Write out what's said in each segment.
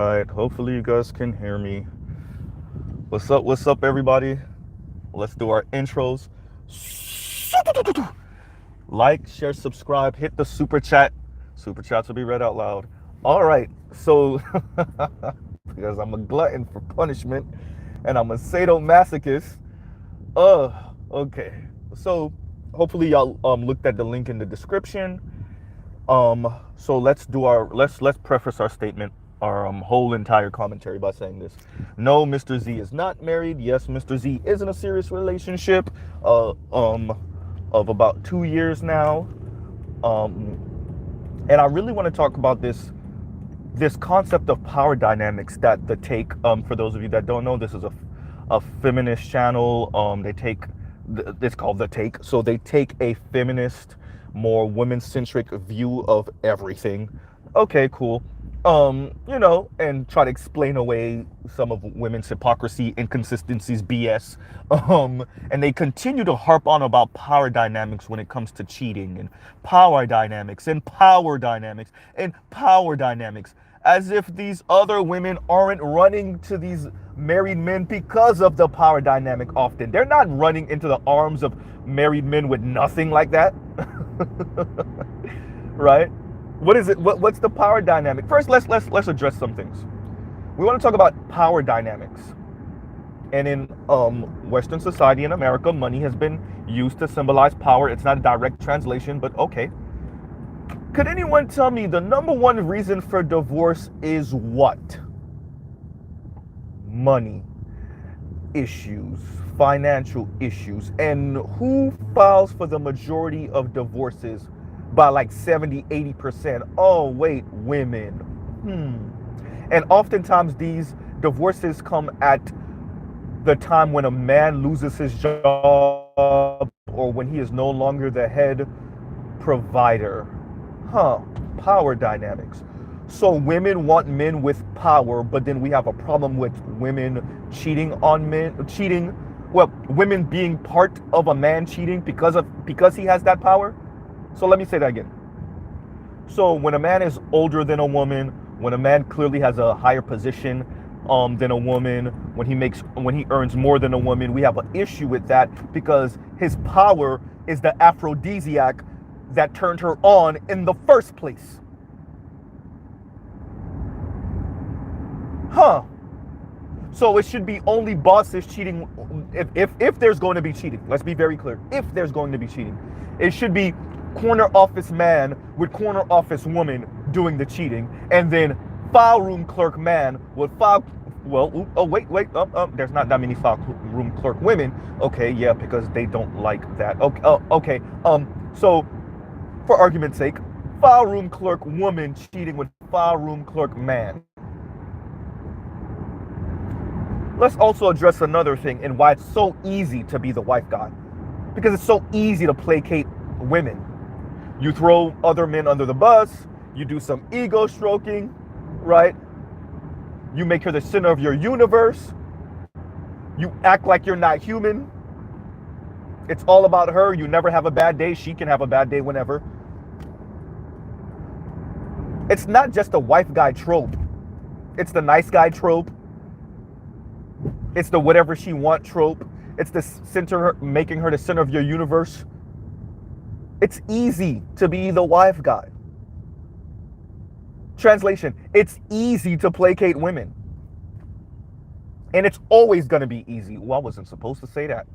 Alright, hopefully you guys can hear me. What's up, everybody? Let's do our intros. Like, share, subscribe, hit the super chat. Super chats will be read out loud. Alright, so because I'm a glutton for punishment and I'm a sadomasochist. Okay. So hopefully y'all looked at the link in the description. So let's preface our statement, our whole entire commentary by saying this. No, Mr. Z is not married. Yes, Mr. Z is in a serious relationship of about 2 years now. And I really want to talk about this concept of power dynamics that the take, for those of you that don't know, this is a feminist channel. They take, it's called The Take. So they take a feminist, more women-centric view of everything. Okay, cool. And try to explain away some of women's hypocrisy, inconsistencies, BS. And they continue to harp on about power dynamics when it comes to cheating, and power dynamics and power dynamics and power dynamics, as if these other women aren't running to these married men because of the power dynamic often. They're not running into the arms of married men with nothing like that. Right? What is it? What's the power dynamic? First, let's address some things. We want to talk about power dynamics. And in Western society in America, money has been used to symbolize power. It's not a direct translation, but okay. Could anyone tell me the number one reason for divorce is what? Money issues, financial issues. And who files for the majority of divorces by like 70-80%? Oh, wait, women. And oftentimes these divorces come at the time when a man loses his job or when he is no longer the head provider. Power dynamics. So women want men with power, but then we have a problem with women cheating on men, women being part of a man cheating because he has that power. So let me say that again. So when a man is older than a woman, when a man clearly has a higher position than a woman, when he earns more than a woman, we have an issue with that because his power is the aphrodisiac that turned her on in the first place. So it should be only bosses cheating. If there's going to be cheating, let's be very clear. If there's going to be cheating, it should be corner office man with corner office woman doing the cheating, and then file room clerk man with file. Well, oh wait, there's not that many file room clerk women. Okay, yeah, because they don't like that. Okay. So for argument's sake, file room clerk woman cheating with file room clerk man. Let's also address another thing and why it's so easy to be the wife guy. Because it's so easy to placate women. You throw other men under the bus, you do some ego stroking, right? You make her the center of your universe. You act like you're not human. It's all about her. You never have a bad day. She can have a bad day whenever. It's not just a wife guy trope. It's the nice guy trope. It's the whatever she want trope. It's the center, making her the center of your universe. It's easy to be the wife guy. Translation, it's easy to placate women. And it's always going to be easy. Well, I wasn't supposed to say that.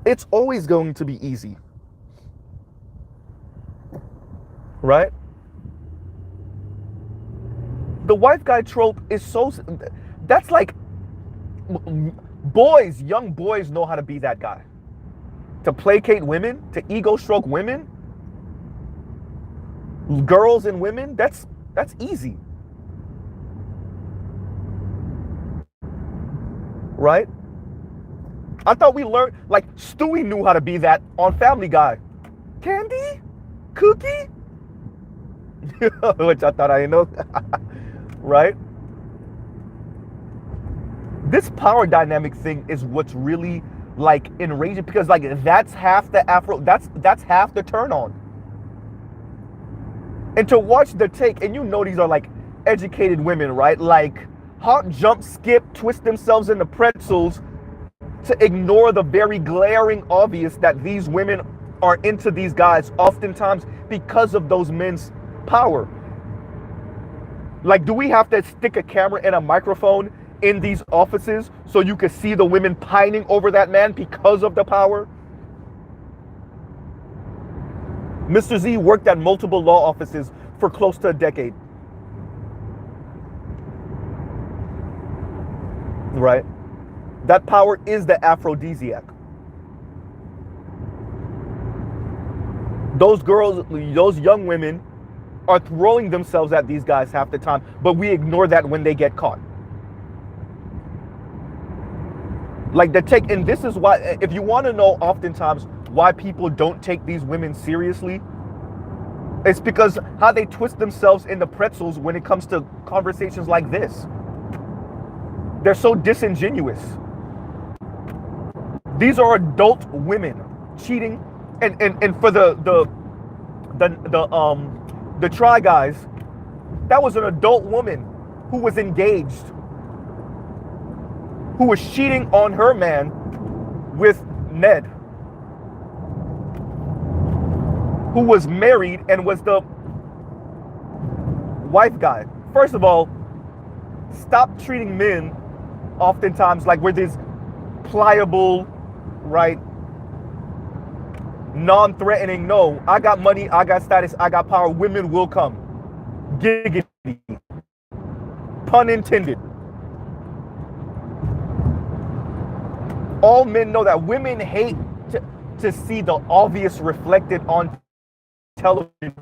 It's always going to be easy. Right? The wife guy trope is that's like, young boys know how to be that guy. To placate women, to ego stroke women, girls and women, that's easy. Right? I thought we learned, like Stewie knew how to be that on Family Guy. Candy? Cookie? Which I thought I didn't know. Right? This power dynamic thing is what's really like enraging, because like that's half the half the turn on. And to watch the take, and you know these are like educated women, right? Like hop, jump, skip, twist themselves into pretzels to ignore the very glaring obvious that these women are into these guys oftentimes because of those men's power. Like, do we have to stick a camera and a microphone in these offices so you can see the women pining over that man because of the power? Mr. Z worked at multiple law offices for close to a decade. Right? That power is the aphrodisiac. Those girls, those young women are throwing themselves at these guys half the time, but we ignore that when they get caught. Like the take, and this is why, if you want to know oftentimes why people don't take these women seriously, it's because how they twist themselves into pretzels when it comes to conversations like this. They're so disingenuous. These are adult women cheating, and for the Try Guys, that was an adult woman who was engaged, who was cheating on her man with Ned, who was married and was the wife guy. First of all, stop treating men oftentimes like we're this pliable, right, non-threatening. No, I got money, I got status, I got power, women will come. Giggity. Pun intended. All men know that women hate to see the obvious reflected on television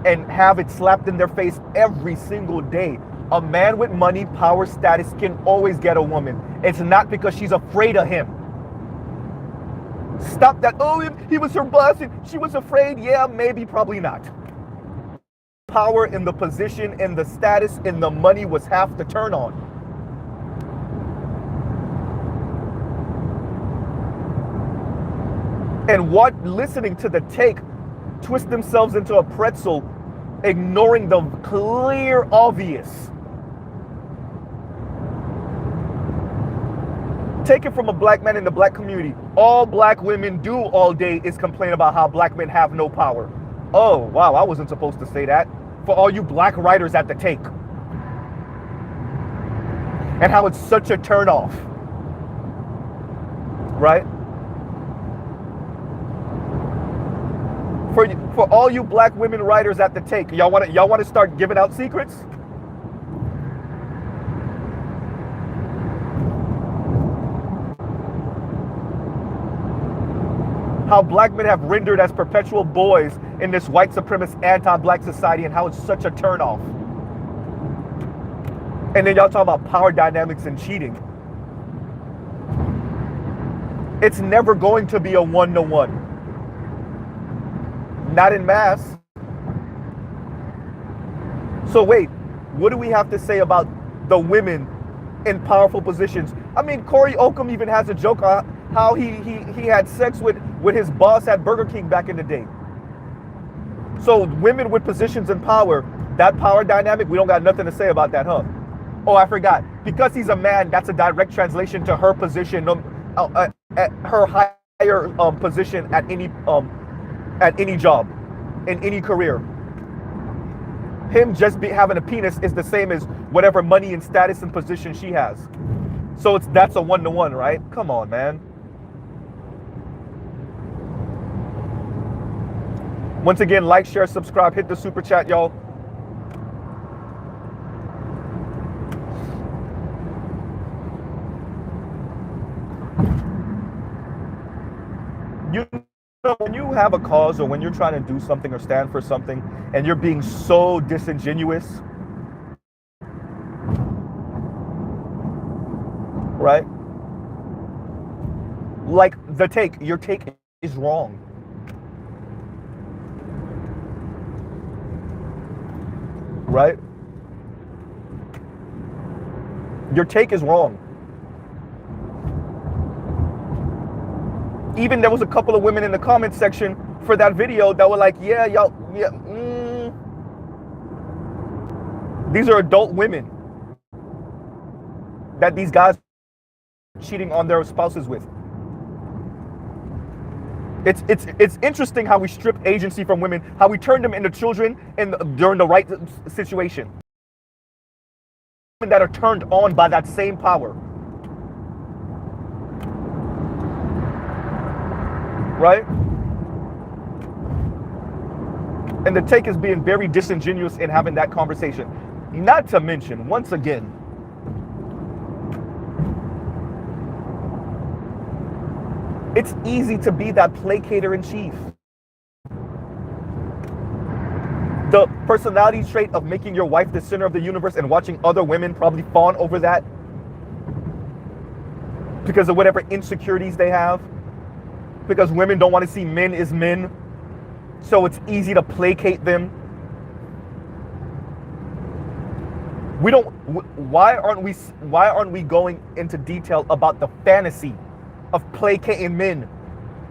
and have it slapped in their face every single day. A man with money, power, status can always get a woman. It's not because she's afraid of him. Stop that. Oh, he was her boss and she was afraid. Yeah, maybe, probably not. Power in the position and the status and the money was half the turn on. And what listening to the take twist themselves into a pretzel, ignoring the clear obvious. Take it from a black man in the black community. All black women do all day is complain about how black men have no power. Oh, wow, I wasn't supposed to say that. For all you black writers at the take. And how it's such a turnoff. Right? For all you black women writers at the take, y'all want to start giving out secrets? How black men have rendered as perpetual boys in this white supremacist anti-black society and how it's such a turnoff. And then y'all talk about power dynamics and cheating. It's never going to be a one-to-one. Not in mass. So wait, what do we have to say about the women in powerful positions? I mean, Corey Oakham even has a joke on how he had sex with his boss at Burger King back in the day. So women with positions in power, that power dynamic, we don't got nothing to say about that, huh? Oh, I forgot. Because he's a man, that's a direct translation to her position, at her higher position at any job, in any career. Him just having a penis is the same as whatever money and status and position she has. So that's a one-to-one, right? Come on, man. Once again, like, share, subscribe, hit the super chat, y'all. You know, when you have a cause or when you're trying to do something or stand for something and you're being so disingenuous, right? Like the take, your take is wrong. Right? Your take is wrong. Even there was a couple of women in the comment section for that video that were like, yeah, y'all, yeah, These are adult women that these guys are cheating on their spouses with. It's interesting how we strip agency from women, how we turn them into children during the right situation. Women that are turned on by that same power. Right? And the take is being very disingenuous in having that conversation. Not to mention, once again, it's easy to be that placater in chief. The personality trait of making your wife the center of the universe and watching other women probably fawn over that because of whatever insecurities they have. Because women don't want to see men as men. So it's easy to placate them. Why aren't we going into detail about the fantasy of placating men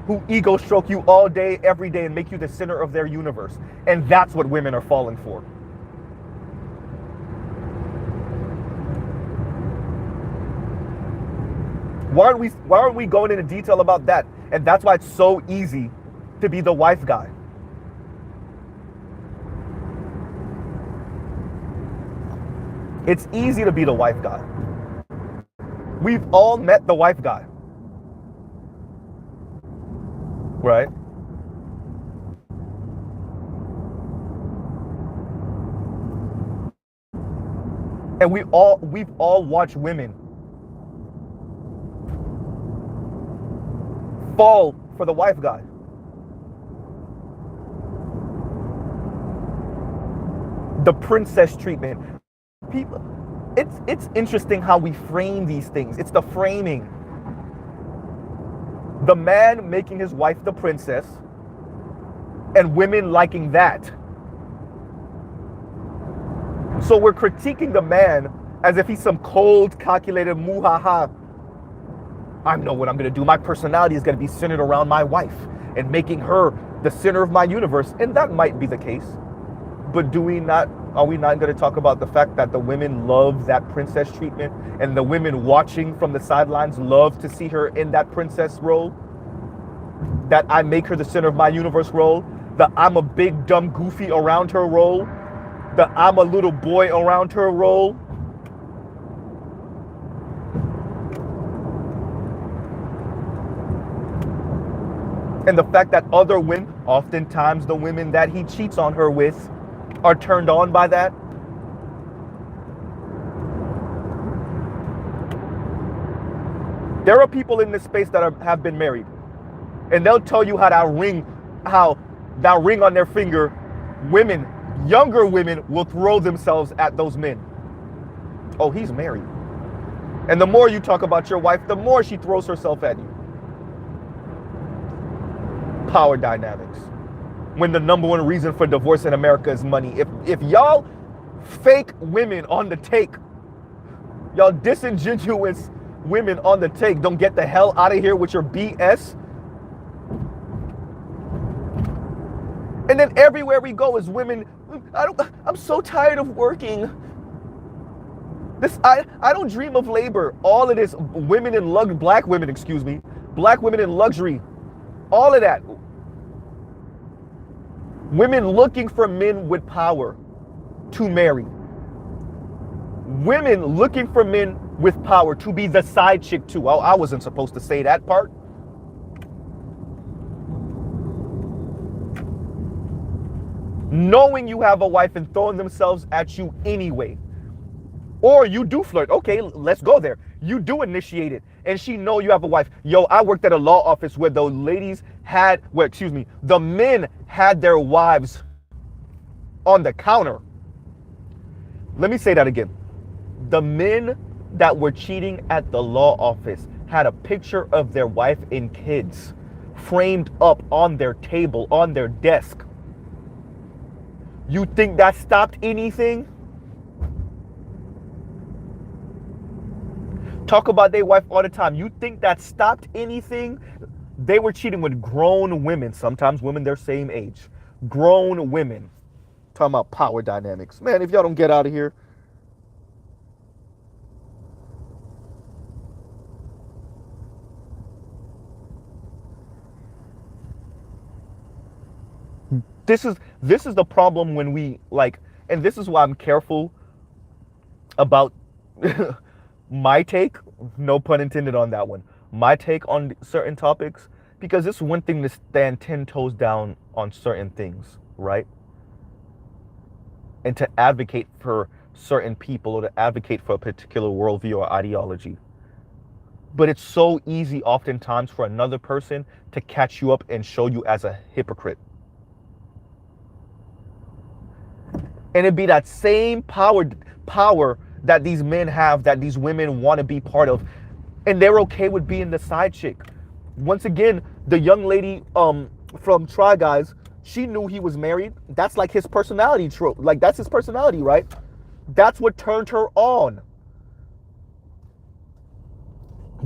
who ego stroke you all day, every day, and make you the center of their universe? And that's what women are falling for. Why aren't we going into detail about that? And that's why it's so easy to be the wife guy. It's easy to be the wife guy. We've all met the wife guy. Right? And we've all watched women fall for the wife guy. The princess treatment. People, it's interesting how we frame these things. It's the framing. The man making his wife the princess, and women liking that. So we're critiquing the man as if he's some cold, calculated muhaha. I know what I'm going to do. My personality is going to be centered around my wife and making her the center of my universe. And that might be the case. But are we not going to talk about the fact that the women love that princess treatment, and the women watching from the sidelines love to see her in that princess role? That I make her the center of my universe role? The I'm a big dumb goofy around her role? The I'm a little boy around her role? And the fact that other women, oftentimes the women that he cheats on her with, are turned on by that. There are people in this space that have been married, and they'll tell you how that ring on their finger, women, younger women, will throw themselves at those men. Oh, he's married. And the more you talk about your wife, the more she throws herself at you. Power dynamics. When the number one reason for divorce in America is money. If y'all fake women on the take, y'all disingenuous women on the take don't get the hell out of here with your BS. And then everywhere we go is women, I'm so tired of working. I don't dream of labor. All of this, black women in luxury, all of that. Women looking for men with power to marry. Women looking for men with power to be the side chick too. Oh, I wasn't supposed to say that part. Knowing you have a wife and throwing themselves at you anyway. Or you do flirt. Okay, let's go there. You do initiate it. And she know you have a wife. Yo, I worked at a law office where the men had their wives on the counter. Let me say that again. The men that were cheating at the law office had a picture of their wife and kids framed up on their table, on their desk. You think that stopped anything? Talk about their wife all the time. You think that stopped anything? They were cheating with grown women, sometimes women their same age. Grown women. Talking about power dynamics. Man, if y'all don't get out of here, This is the problem when we like, and this is why I'm careful about my take, no pun intended on that one, my take on certain topics, because it's one thing to stand 10 toes down on certain things, right? And to advocate for certain people or to advocate for a particular worldview or ideology. But it's so easy oftentimes for another person to catch you up and show you as a hypocrite. And it'd be that same power that these men have, that these women want to be part of. And they're okay with being the side chick. Once again, the young lady from Try Guys, she knew he was married. That's like his personality trope. Like, that's his personality, right? That's what turned her on.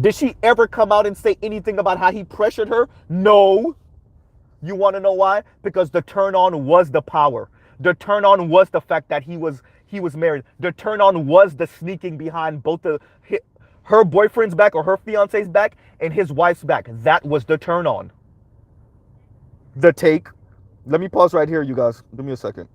Did she ever come out and say anything about how he pressured her? No. You want to know why? Because the turn on was the power. The turn on was the fact that he was married. The turn on was the sneaking behind both her boyfriend's back or her fiance's back and his wife's back. That was the turn on. The take. Let me pause right here, you guys. Give me a second.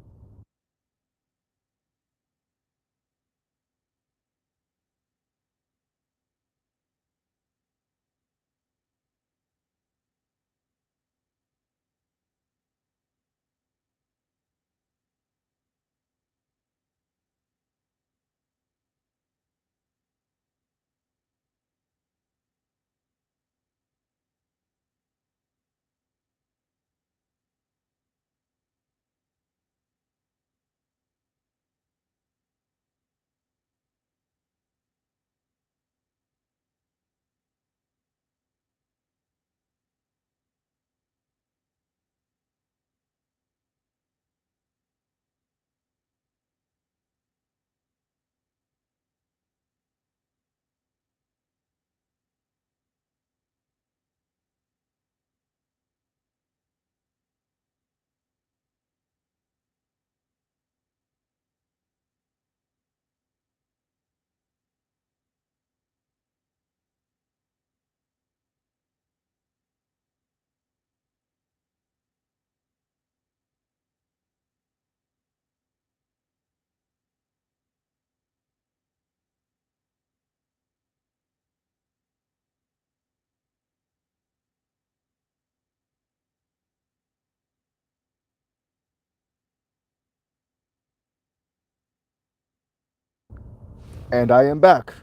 And I am back.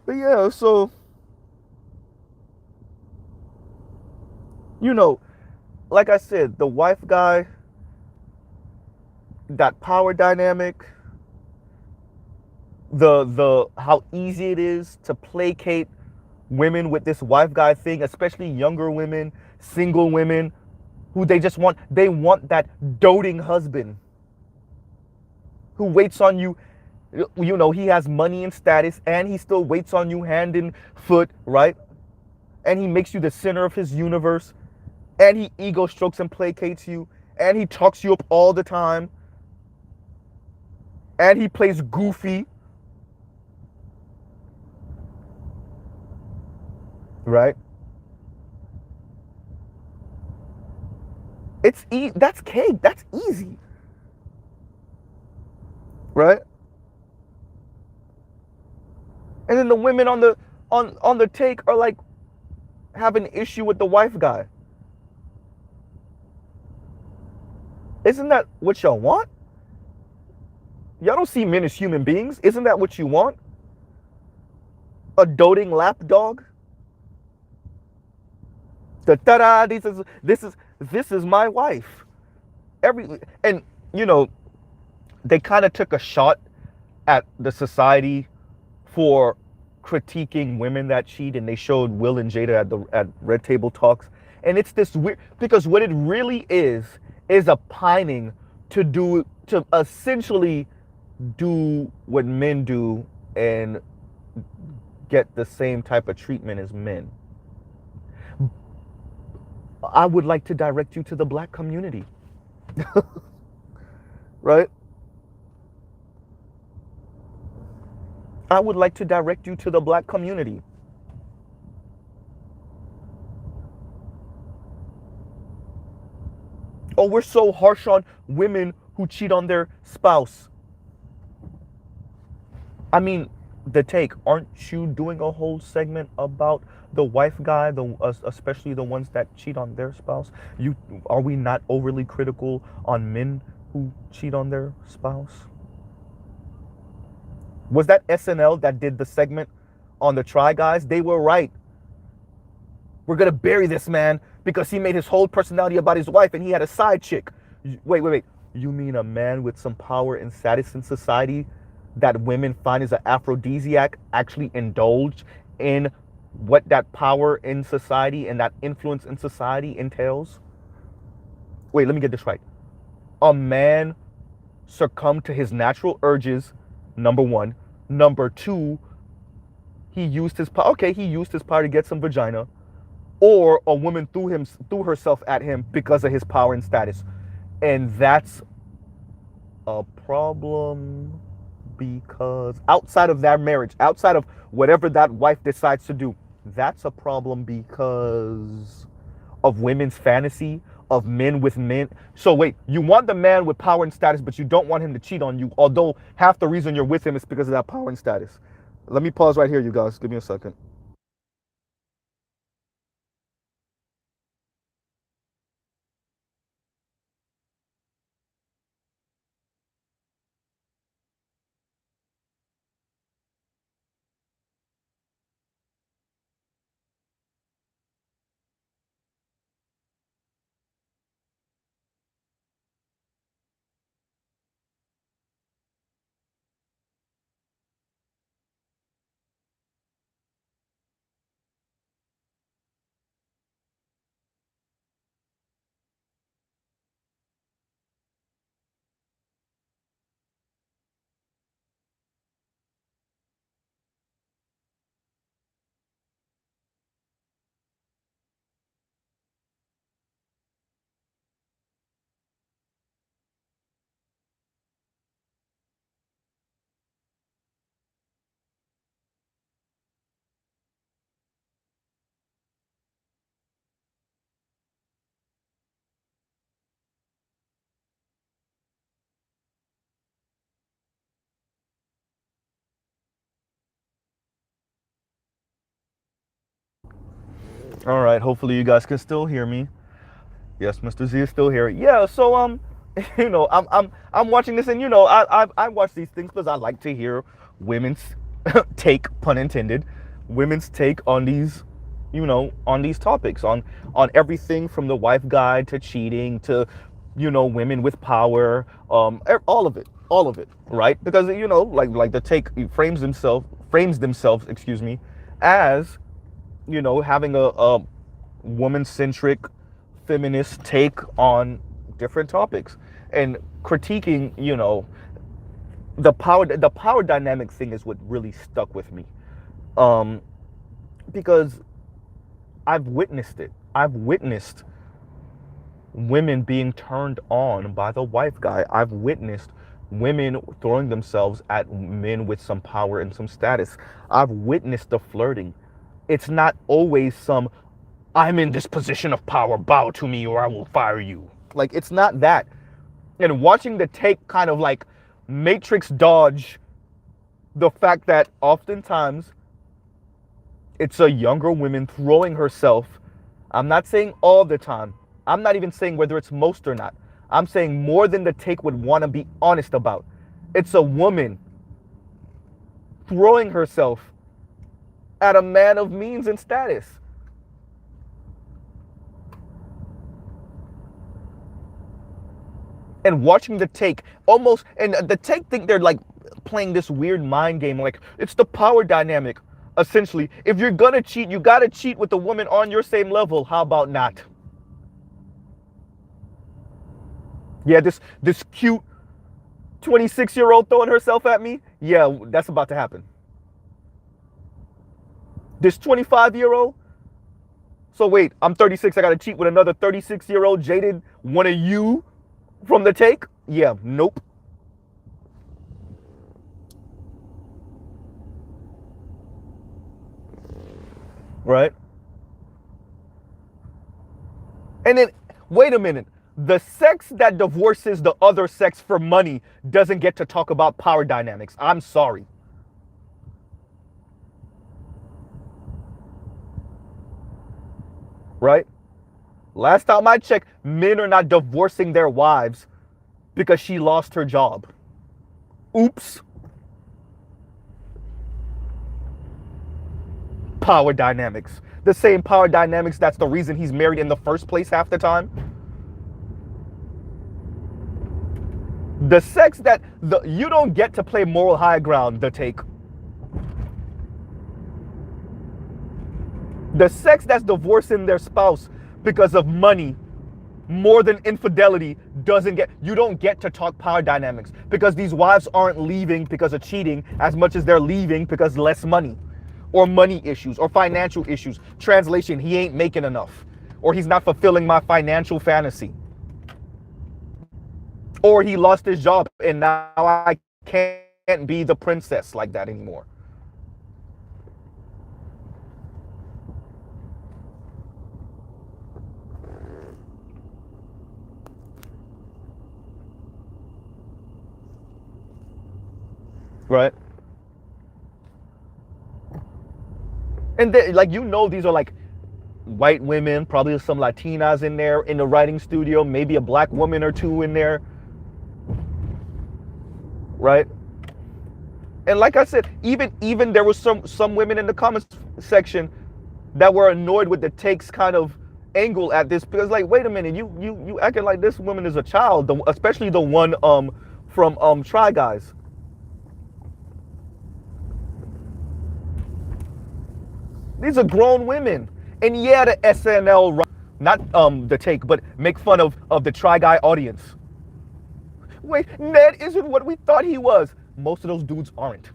But yeah, so, you know, like I said, the wife guy, that power dynamic, the how easy it is to placate women with this wife guy thing, especially younger women, single women, who they want that doting husband who waits on you. You know, he has money and status and he still waits on you hand and foot, right? And he makes you the center of his universe, and he ego strokes and placates you, and he talks you up all the time, and he plays goofy, right? That's cake. That's easy, right? And then the women on the take are like, have an issue with the wife guy. Isn't that what y'all want? Y'all don't see men as human beings. Isn't that what you want? A doting lapdog? The ta-da, this is my wife. And you know, they kind of took a shot at the society for critiquing women that cheat, and they showed Will and Jada at Red Table Talks, and it's this weird, because what it really is a pining to essentially do what men do and get the same type of treatment as men. I would like to direct you to the black community, right? I would like to direct you to the black community. Oh, we're so harsh on women who cheat on their spouse. I mean, the take, aren't you doing a whole segment about the wife guy, especially the ones that cheat on their spouse? You Are we not overly critical on men who cheat on their spouse? Was that SNL that did the segment on the Try Guys? They were right. We're gonna bury this man because he made his whole personality about his wife and he had a side chick. Wait. You mean a man with some power and status in society that women find as an aphrodisiac actually indulge in what that power in society and that influence in society entails? Wait, let me get this right. A man succumbed to his natural urges, number one. Number two, he used his power. Okay, he used his power to get some vagina. Or a woman threw herself at him because of his power and status. And that's a problem because outside of that marriage, outside of whatever that wife decides to do, that's a problem because of women's fantasy of men with men. So wait, you want the man with power and status, but you don't want him to cheat on you, although half the reason you're with him is because of that power and status. Let me pause right here, you guys. Give me a second. All right, hopefully you guys can still hear me. Yes, Mr. Z is still here. Yeah, so I'm watching this, and I watch these things because I like to hear women's take, pun intended, women's take on these, on these topics, on everything from the wife guide to cheating to, women with power, all of it, right? Because like the take frames themselves, excuse me, as having a woman-centric feminist take on different topics and critiquing, the power dynamic thing is what really stuck with me. Um, because I've witnessed it. I've witnessed women being turned on by the wife guy. I've witnessed women throwing themselves at men with some power and some status. I've witnessed the flirting. It's not always some, I'm in this position of power, bow to me or I will fire you. Like, it's not that. And watching the take kind of like matrix dodge the fact that oftentimes it's a younger woman throwing herself. I'm not saying all the time. I'm not even saying whether it's most or not. I'm saying more than the take would want to be honest about. It's a woman throwing herself at a man of means and status. And watching the take almost, and the take think they're like playing this weird mind game, like it's the power dynamic. Essentially, if you're gonna cheat, you gotta cheat with the woman on your same level. How about not? Yeah, this cute 26-year-old throwing herself at me. Yeah, that's about to happen. This 25-year-old. So wait, I'm 36. I gotta cheat with another 36-year-old jaded one of you from the take? Yeah, nope. Right? And then, wait a minute. The sex that divorces the other sex for money doesn't get to talk about power dynamics. I'm sorry. Right? Last time I checked, men are not divorcing their wives because she lost her job. Oops. Power dynamics. The same power dynamics that's the reason he's married in the first place half the time. The sex that you don't get to play moral high ground, the take. The sex that's divorcing their spouse because of money more than infidelity you don't get to talk power dynamics, because these wives aren't leaving because of cheating as much as they're leaving because less money, or money issues, or financial issues. Translation, he ain't making enough, or he's not fulfilling my financial fantasy, or he lost his job and now I can't be the princess like that anymore. Right? And they, like, these are like white women, probably some Latinas in there in the writing studio, maybe a black woman or two in there. Right? And like I said, even there was some women in the comments section that were annoyed with the takes kind of angle at this, because like, wait a minute, you acting like this woman is a child, especially the one from Try Guys. These are grown women. And yeah, the SNL, not the take, but make fun of the Try Guy audience. Wait, Ned isn't what we thought he was. Most of those dudes aren't.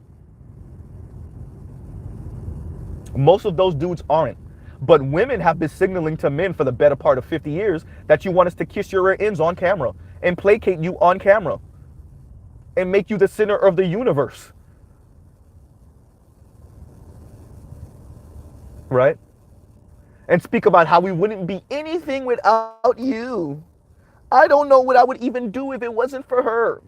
Most of those dudes aren't. But women have been signaling to men for the better part of 50 years that you want us to kiss your rear ends on camera and placate you on camera and make you the center of the universe. Right? And speak about how we wouldn't be anything without you. I don't know what I would even do if it wasn't for her.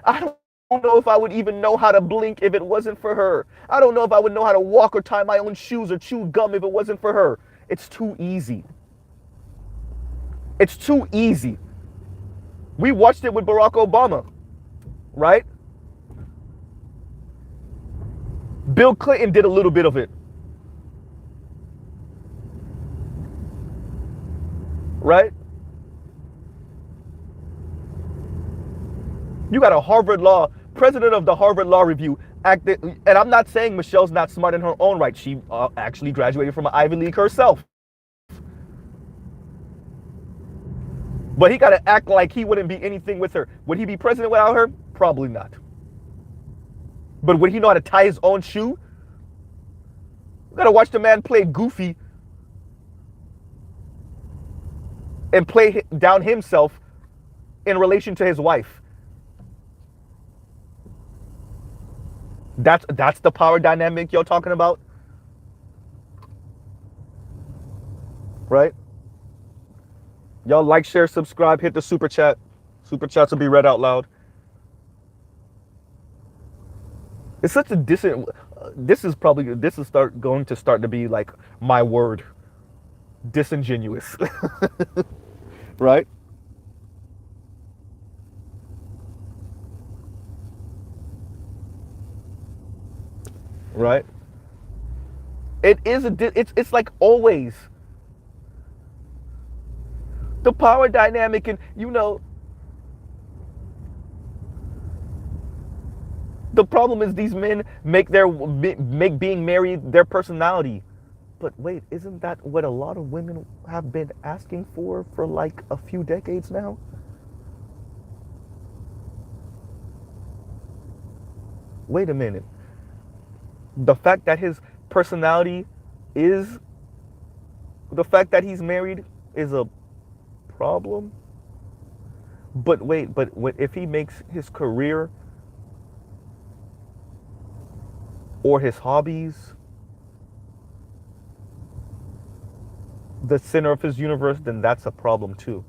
I don't know if I would even know how to blink if it wasn't for her. I don't know if I would know how to walk or tie my own shoes or chew gum if it wasn't for her. It's too easy. It's too easy. We watched it with Barack Obama, right? Bill Clinton did a little bit of it. Right? You got a Harvard Law, president of the Harvard Law Review, acted, and I'm not saying Michelle's not smart in her own right. She actually graduated from an Ivy League herself. But he got to act like he wouldn't be anything with her. Would he be president without her? Probably not. But would he know how to tie his own shoe? You got to watch the man play goofy and play down himself in relation to his wife. That's the power dynamic you're talking about, right? Y'all like, share, subscribe, hit the super chat. Super chats will be read out loud. It's such a this is going to start to be like my word, disingenuous, right? Right? It is it's like always the power dynamic, and the problem is these men make being married their personality. But wait, isn't that what a lot of women have been asking for like a few decades now? Wait a minute. The fact that his personality is the fact that he's married is a problem? But wait, if he makes his career or his hobbies the center of his universe, then that's a problem too.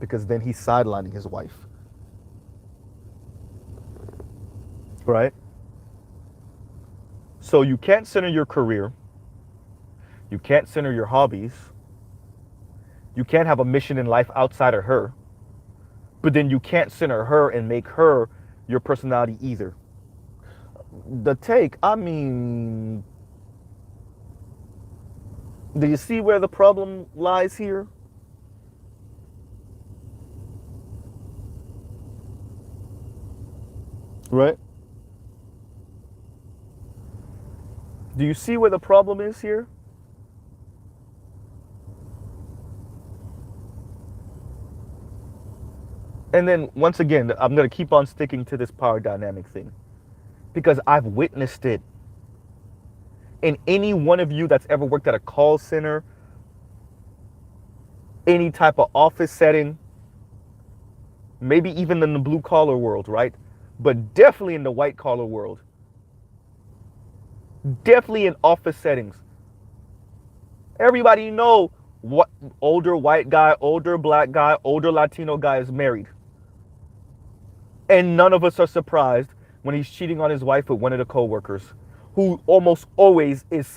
because then he's sidelining his wife, right? So you can't center your career, you can't center your hobbies, you can't have a mission in life outside of her, but then you can't center her and make her your personality either. The take, I mean, do you see where the problem lies here? Right? Do you see where the problem is here? And then once again, I'm going to keep on sticking to this power dynamic thing because I've witnessed it. And any one of you that's ever worked at a call center, any type of office setting, maybe even in the blue collar world, right? But definitely in the white collar world, definitely in office settings. Everybody know what older white guy, older black guy, older Latino guy is married. And none of us are surprised when he's cheating on his wife with one of the coworkers, who almost always is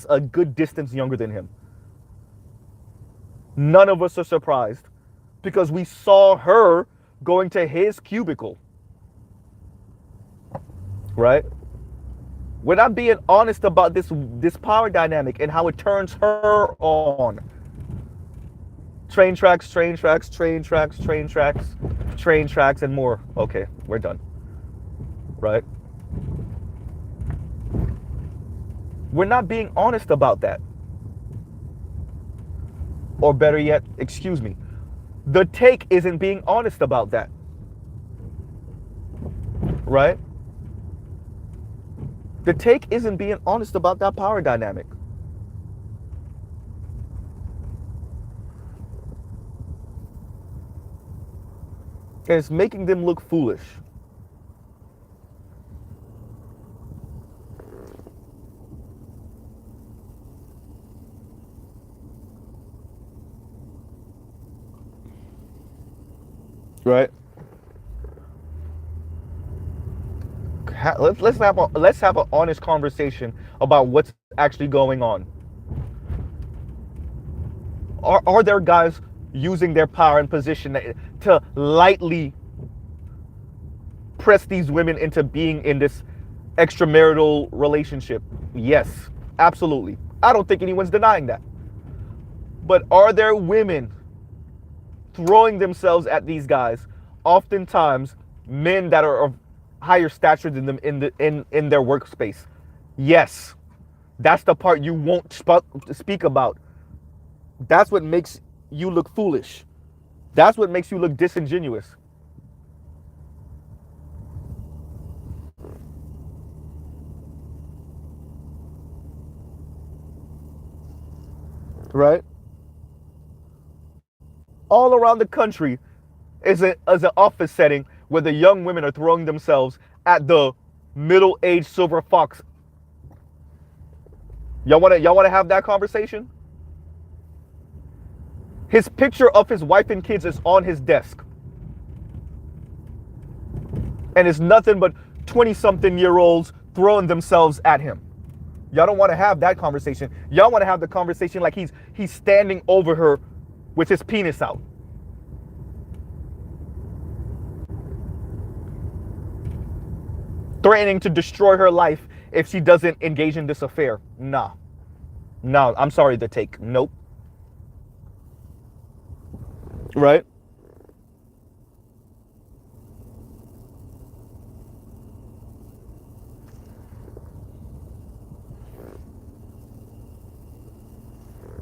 a good distance younger than him. None of us are surprised because we saw her going to his cubicle, right? We're not being honest about this power dynamic and how it turns her on. Train tracks, train tracks, train tracks, train tracks, train tracks, and more. Okay, we're done. Right? We're not being honest about that. Or better yet, excuse me, the take isn't being honest about that. Right? The take isn't being honest about that power dynamic. And it's making them look foolish. Right? Let's have an honest conversation about what's actually going on. Are there guys using their power and position to lightly press these women into being in this extramarital relationship? Yes, absolutely. I don't think anyone's denying that. But are there women throwing themselves at these guys, oftentimes men that are of higher stature than them in their workspace? Yes. That's the part you won't speak about. That's what makes you look foolish. That's what makes you look disingenuous. Right? All around the country is an office setting where the young women are throwing themselves at the middle-aged silver fox. Y'all wanna have that conversation? His picture of his wife and kids is on his desk. And it's nothing but 20-something-year-olds throwing themselves at him. Y'all don't want to have that conversation. Y'all want to have the conversation like he's standing over her with his penis out. Threatening to destroy her life if she doesn't engage in this affair. Nah. No, I'm sorry, the take. Nope. Right?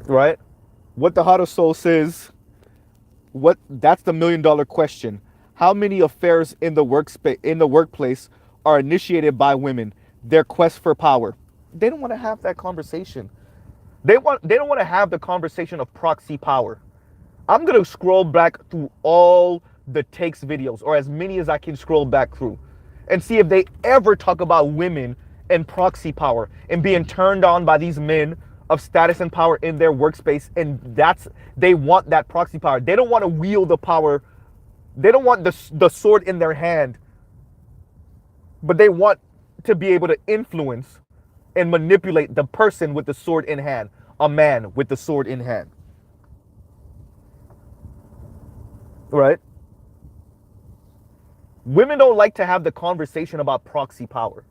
Right? What the Heart of Soul says, that's the $1 million question. How many affairs in the workplace are initiated by women? Their quest for power. They don't want to have that conversation. They don't want to have the conversation of proxy power. I'm going to scroll back through all the takes videos, or as many as I can scroll back through, and see if they ever talk about women and proxy power and being turned on by these men of status and power in their workspace, and they want that proxy power. They don't want to wield the power. They don't want the sword in their hand, but they want to be able to influence and manipulate the person with the sword in hand, a man with the sword in hand. Right? Women don't like to have the conversation about proxy power.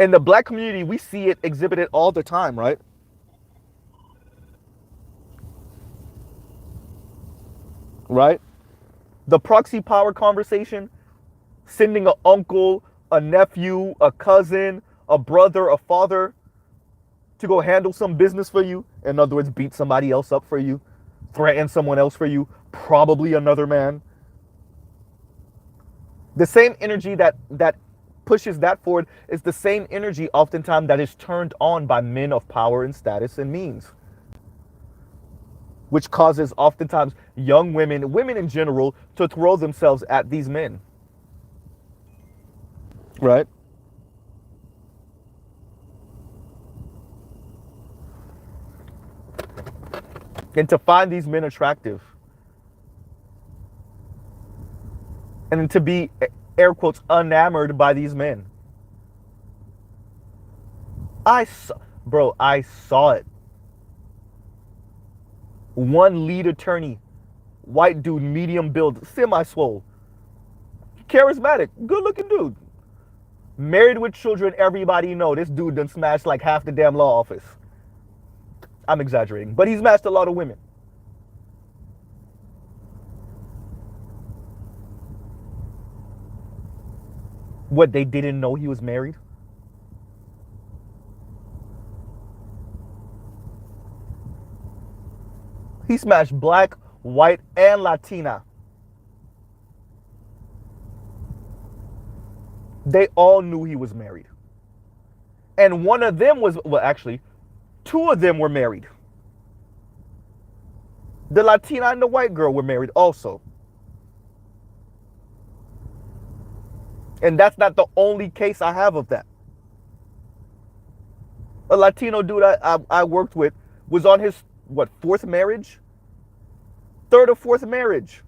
In the black community, we see it exhibited all the time, right? Right? The proxy power conversation, sending an uncle, a nephew, a cousin, a brother, a father to go handle some business for you. In other words, beat somebody else up for you, threaten someone else for you, probably another man. The same energy that pushes that forward is the same energy oftentimes that is turned on by men of power and status and means, which causes oftentimes young women in general, to throw themselves at these men. Right? And to find these men attractive. And to be, air quotes, enamored by these men. I saw it. One lead attorney, white dude, medium build, semi-swole, charismatic, good-looking dude. Married with children, everybody know this dude done smashed like half the damn law office. I'm exaggerating, but he's smashed a lot of women. What, they didn't know he was married? He smashed black, white, and Latina. They all knew he was married. And one of them was, well, actually, two of them were married. The Latina and the white girl were married also. And that's not the only case I have of that. A Latino dude I worked with was on his, fourth marriage? Third or fourth marriage.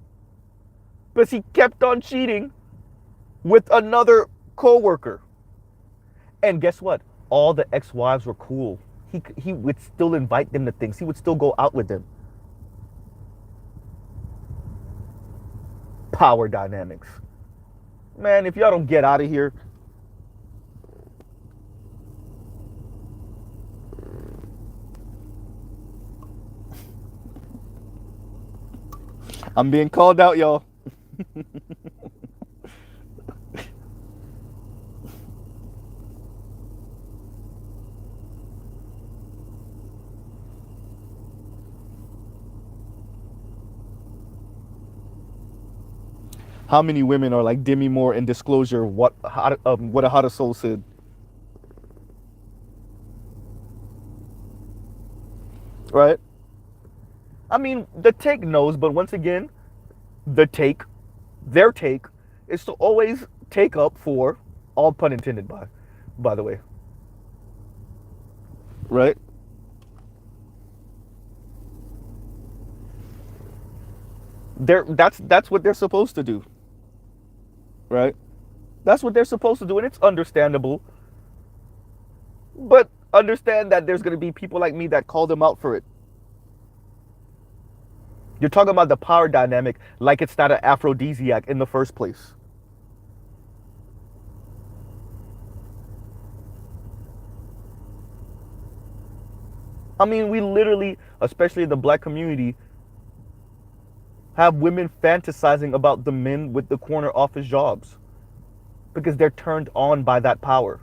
Because he kept on cheating with another co-worker. And guess what? All the ex-wives were cool. He would still invite them to things. He would still go out with them. Power dynamics. Man, if y'all don't get out of here. I'm being called out, y'all. How many women are like Demi Moore in Disclosure? What a How Soul said. Right? I mean, the take knows, but once again, their take is to always take up for, all pun intended by the way. Right? That's what they're supposed to do. Right? That's what they're supposed to do, and it's understandable. But understand that there's going to be people like me that call them out for it. You're talking about the power dynamic like it's not an aphrodisiac in the first place. I mean, we literally, especially in the black community, have women fantasizing about the men with the corner office jobs because they're turned on by that power.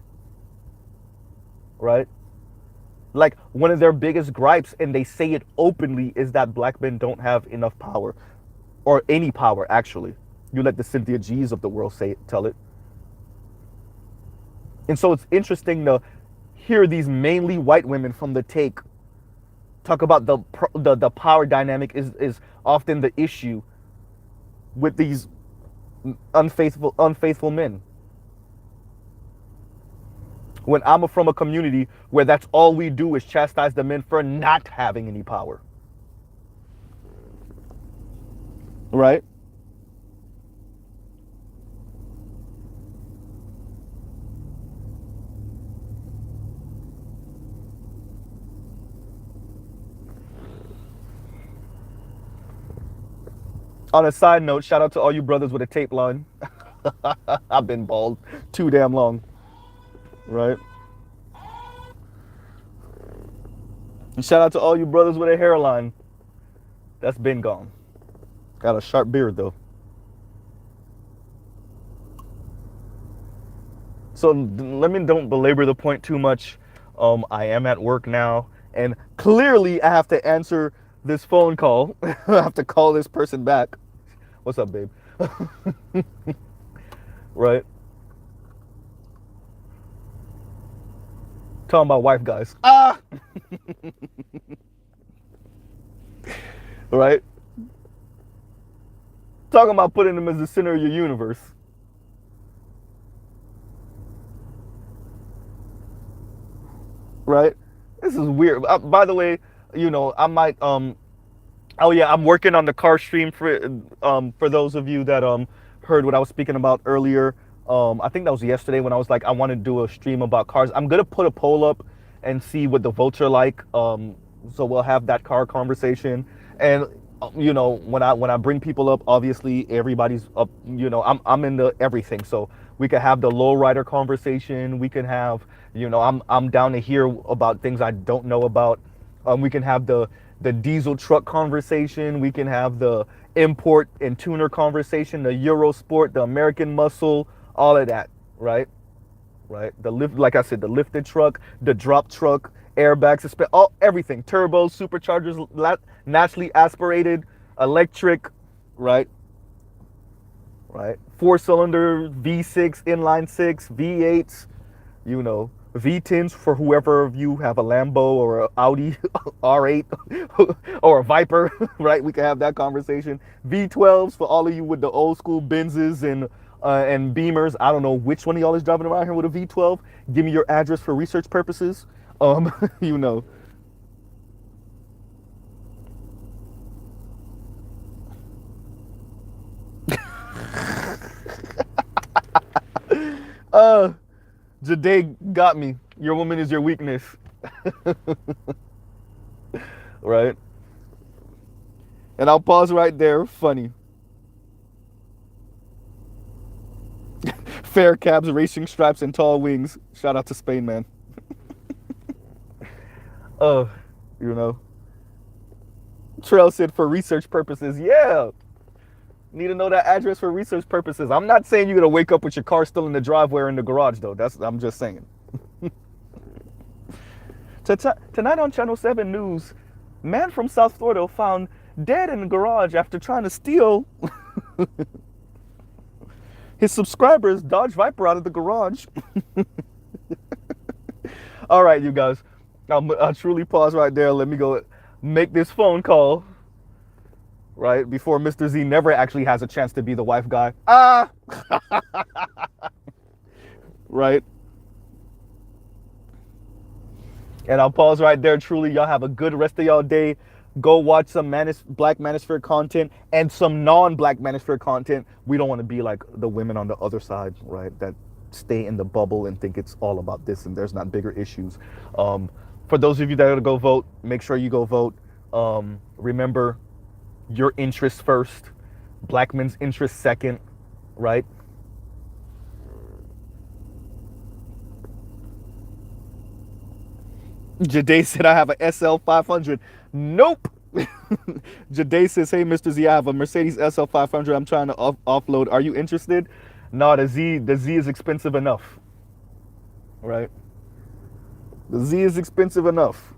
Right? Like, one of their biggest gripes, and they say it openly, is that black men don't have enough power, or any power, actually. You let the Cynthia G's of the world tell it. And so it's interesting to hear these mainly white women from the take talk about the power dynamic is often the issue with these unfaithful men. When I'm from a community where that's all we do is chastise the men for not having any power. Right? On a side note, shout out to all you brothers with a tape line. I've been bald too damn long. Right? And shout out to all you brothers with a hairline. That's been gone. Got a sharp beard though. So let me don't belabor the point too much. I am at work now, and clearly I have to answer this phone call. I have to call this person back. What's up, babe? Right? Talking about wife guys. Ah! Right? Talking about putting them as the center of your universe. Right? This is weird. By the way, I might oh yeah, I'm working on the car stream for those of you that heard what I was speaking about earlier. I think that was yesterday when I was like I want to do a stream about cars. I'm gonna put a poll up and see what the votes are like. So we'll have that car conversation. And when I bring people up, obviously everybody's up. I'm into everything, so we could have the lowrider conversation. We can have, I'm down to hear about things I don't know about. We can have the diesel truck conversation. We can have the import and tuner conversation, the Eurosport, the American Muscle, all of that, right? Right. The lift, like I said, the lifted truck, the drop truck, airbags, everything, turbos, superchargers, naturally aspirated, electric, right? Right. 4-cylinder, V6, inline six, V8s, V10s for whoever of you have a Lambo or an Audi R8 or a Viper, right? We can have that conversation. V12s for all of you with the old school Benzes and Beamers. I don't know which one of y'all is driving around here with a V12. Give me your address for research purposes. you know. Jade got me. Your woman is your weakness. Right? And I'll pause right there. Funny. Fair cabs, racing stripes, and tall wings. Shout out to Spain, man. uh, Trail said for research purposes. Yeah. Need to know that address for research purposes. I'm not saying you're gonna wake up with your car still in the driveway or in the garage, though. I'm just saying. Tonight on Channel 7 News, man from South Florida found dead in the garage after trying to steal his subscribers' Dodge Viper out of the garage. All right, you guys. I'll truly pause right there. Let me go make this phone call. Right? Before Mr. Z never actually has a chance to be the wife guy. Ah! Right? And I'll pause right there. Truly, y'all have a good rest of y'all day. Go watch some Black Manosphere content and some non-Black Manosphere content. We don't want to be like the women on the other side, right? That stay in the bubble and think it's all about this and there's not bigger issues. For those of you that are going to go vote, make sure you go vote. Remember, your interests first, black men's interests second, right? Jade said I have a SL 500. Nope. Jade says, hey, Mr. Z, I have a Mercedes SL 500. I'm trying to offload. Are you interested? No, the Z is expensive enough, right? The Z is expensive enough.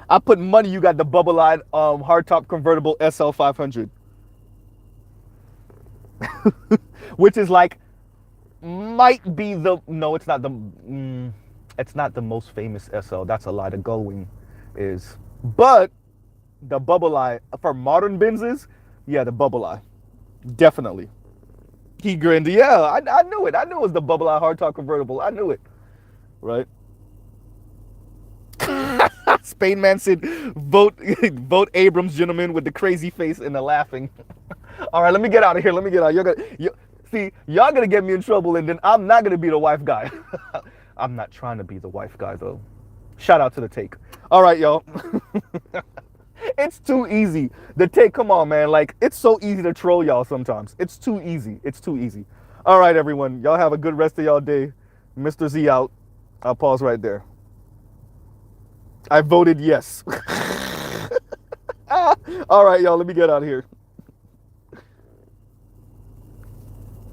I put money you got the bubble-eyed hardtop convertible SL 500. Which is like, might be the, no, it's not the most famous SL. That's a lie. The Gullwing is. But the bubble eye, for modern Benzes, yeah, the bubble eye. Definitely. He grinned. Yeah, I knew it. I knew it was the bubble eye hardtop convertible. I knew it. right? Spain man said, vote, vote Abrams, gentlemen, with the crazy face and the laughing. All right, let me get out of here. Let me get out. See, y'all gonna get me in trouble, and then I'm not gonna be the wife guy. I'm not trying to be the wife guy though. Shout out to the take. All right, y'all. It's too easy. The take, come on, man. Like, it's so easy to troll y'all sometimes. It's too easy. It's too easy. All right, everyone. Y'all have a good rest of y'all day. Mr. Z out. I'll pause right there. I voted yes. All right, y'all. Let me get out of here.